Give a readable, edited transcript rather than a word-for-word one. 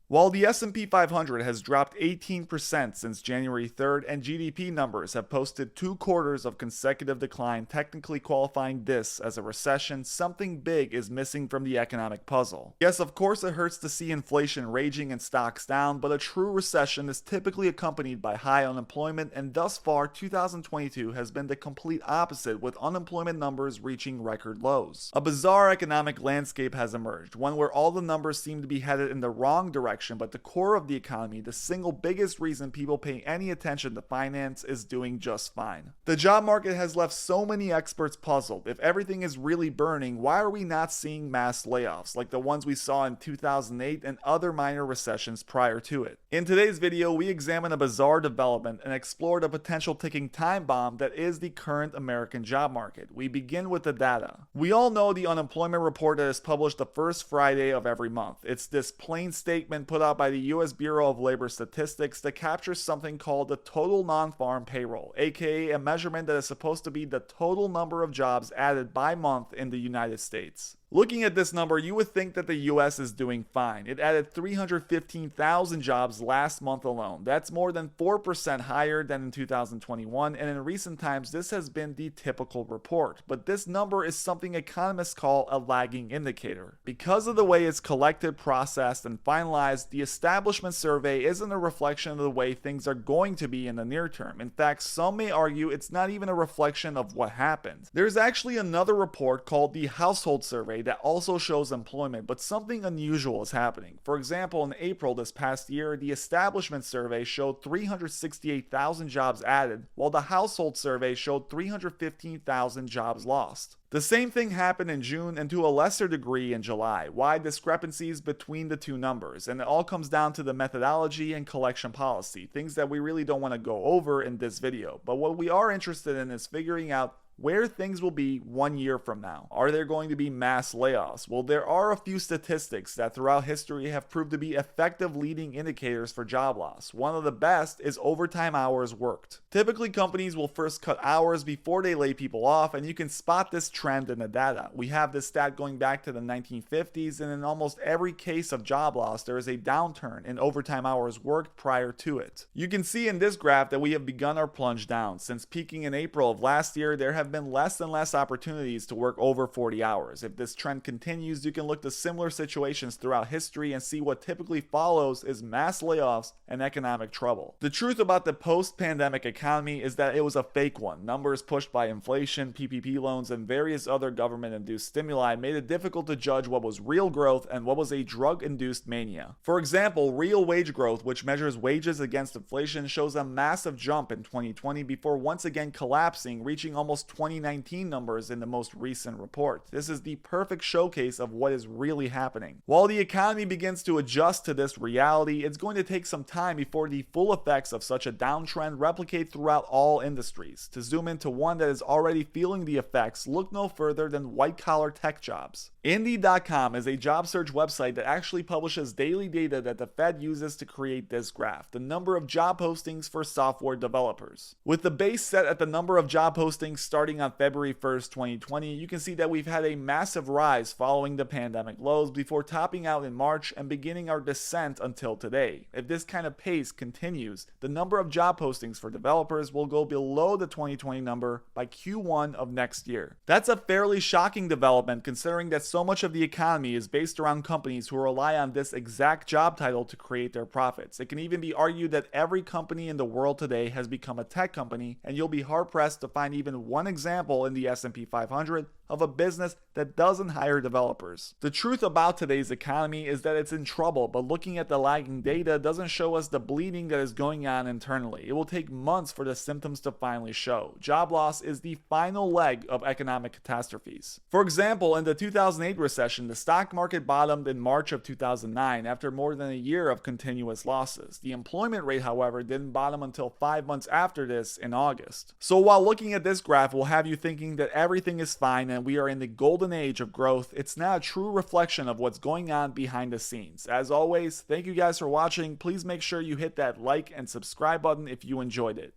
While the S&P 500 has dropped 18% since January 3rd and GDP numbers have posted 2 quarters of consecutive decline, technically qualifying this as a recession, something big is missing from the economic puzzle. Yes, of course it hurts to see inflation raging and stocks down, but a true recession is typically accompanied by high unemployment, and thus far 2022 has been the complete opposite, with unemployment numbers reaching record lows. A bizarre economic landscape has emerged, one where all the numbers seem to be headed in the wrong direction, but the core of the economy, the single biggest reason people pay any attention to finance, is doing just fine. The job market has left so many experts puzzled. If everything is really burning, why are we not seeing mass layoffs like the ones we saw in 2008 and other minor recessions prior to it? In today's video, we examine a bizarre development and explore the potential ticking time bomb that is the current American job market. We begin with the data. We all know the unemployment report that is published the first Friday of every month. It's this plain statement put out by the U.S. Bureau of Labor Statistics that captures something called the total non-farm payroll, aka a measurement that is supposed to be the total number of jobs added by month in the United States. Looking at this number, you would think that the US is doing fine. It added 315,000 jobs last month alone. That's more than 4% higher than in 2021, and in recent times this has been the typical report. But this number is something economists call a lagging indicator. Because of the way it's collected, processed, and finalized, the establishment survey isn't a reflection of the way things are going to be in the near term. In fact, some may argue it's not even a reflection of what happened. There's actually another report called the household survey that also shows employment, but something unusual is happening. For example, in April this past year, the establishment survey showed 368,000 jobs added, while the household survey showed 315,000 jobs lost. The same thing happened in June and to a lesser degree in July. Wide discrepancies between the two numbers, and it all comes down to the methodology and collection policy, things that we really don't want to go over in this video. But what we are interested in is figuring out where things will be 1 year from now. Are there going to be mass layoffs? Well, there are a few statistics that throughout history have proved to be effective leading indicators for job loss. One of the best is overtime hours worked. Typically, companies will first cut hours before they lay people off, and you can spot this trend in the data. We have this stat going back to the 1950s, and in almost every case of job loss, there is a downturn in overtime hours worked prior to it. You can see in this graph that we have begun our plunge down. Since peaking in April of last year, there have been less and less opportunities to work over 40 hours. If this trend continues, you can look to similar situations throughout history and see what typically follows is mass layoffs and economic trouble. The truth about the post-pandemic economy is that it was a fake one. Numbers pushed by inflation, PPP loans, and various other government-induced stimuli made it difficult to judge what was real growth and what was a drug-induced mania. For example, real wage growth, which measures wages against inflation, shows a massive jump in 2020 before once again collapsing, reaching almost 2019 numbers in the most recent report. This is the perfect showcase of what is really happening. While the economy begins to adjust to this reality, it's going to take some time before the full effects of such a downtrend replicate throughout all industries. To zoom into one that is already feeling the effects, look no further than white-collar tech jobs. Indeed.com is a job search website that actually publishes daily data that the Fed uses to create this graph, the number of job postings for software developers. With the base set at the number of job postings starting on February 1st, 2020, you can see that we've had a massive rise following the pandemic lows before topping out in March and beginning our descent until today. If this kind of pace continues, the number of job postings for developers will go below the 2020 number by Q1 of next year. That's a fairly shocking development considering that so much of the economy is based around companies who rely on this exact job title to create their profits. It can even be argued that every company in the world today has become a tech company, and you'll be hard-pressed to find even one example in the S&P 500 of a business that doesn't hire developers. The truth about today's economy is that it's in trouble, but looking at the lagging data doesn't show us the bleeding that is going on internally. It will take months for the symptoms to finally show. Job loss is the final leg of economic catastrophes. For example, in the 2008 recession, the stock market bottomed in March of 2009 after more than a year of continuous losses. The employment rate, however, didn't bottom until 5 months after this in August. So while looking at this graph will have you thinking that everything is fine and we are in the golden age of growth, it's not a true reflection of what's going on behind the scenes. As always, thank you guys for watching. Please make sure you hit that like and subscribe button if you enjoyed it.